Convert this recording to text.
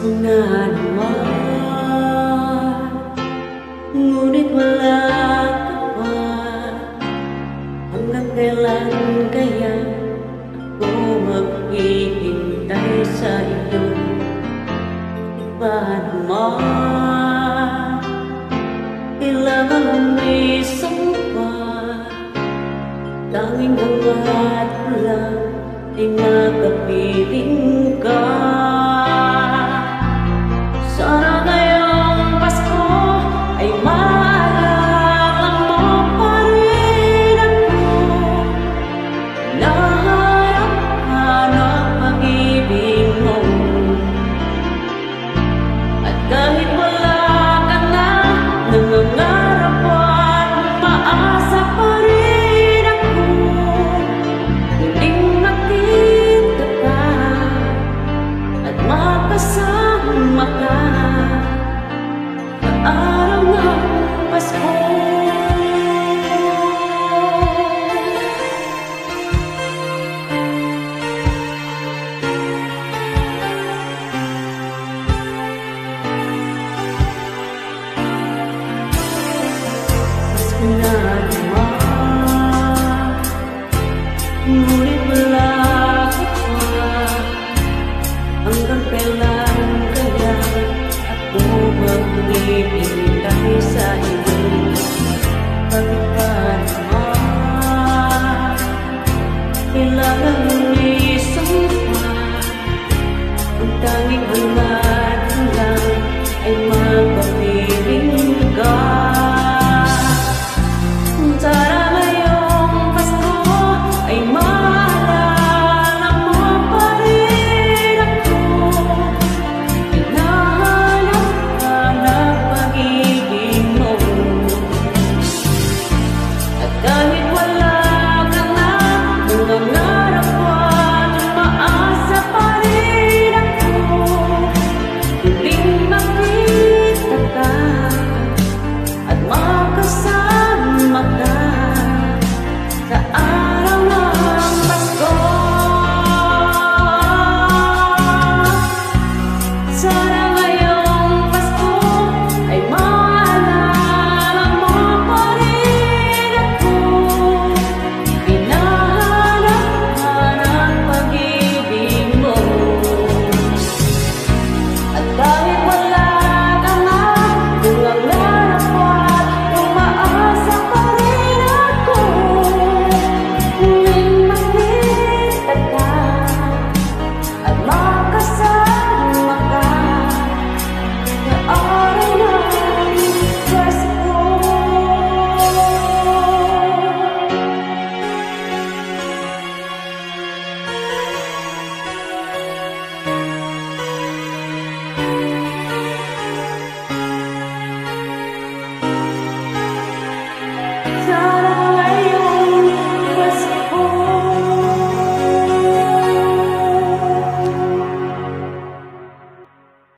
ko na naman, ngunit wala ka pa. Hanggang kailan kaya ako maghihintay sa iyo? Iba naman, kailangan umisang pa. Tanging hangat ko lang ay makapiling ka. Sana ngayong Pasko ay maalala mo pa rin ako. Nahanap-hanap pag-ibig mo, at kahit wala ka na, nangangarap at umaasa pa rin ako. Muling makita ka at makasama ka sa araw ng Pasko. Pasko na naman, ngunit wala ka pa. Hanggang kailan kaya ako maghihintay sa iyo? Bakit ba naman kailangan umisang pa? Ang tanging hangat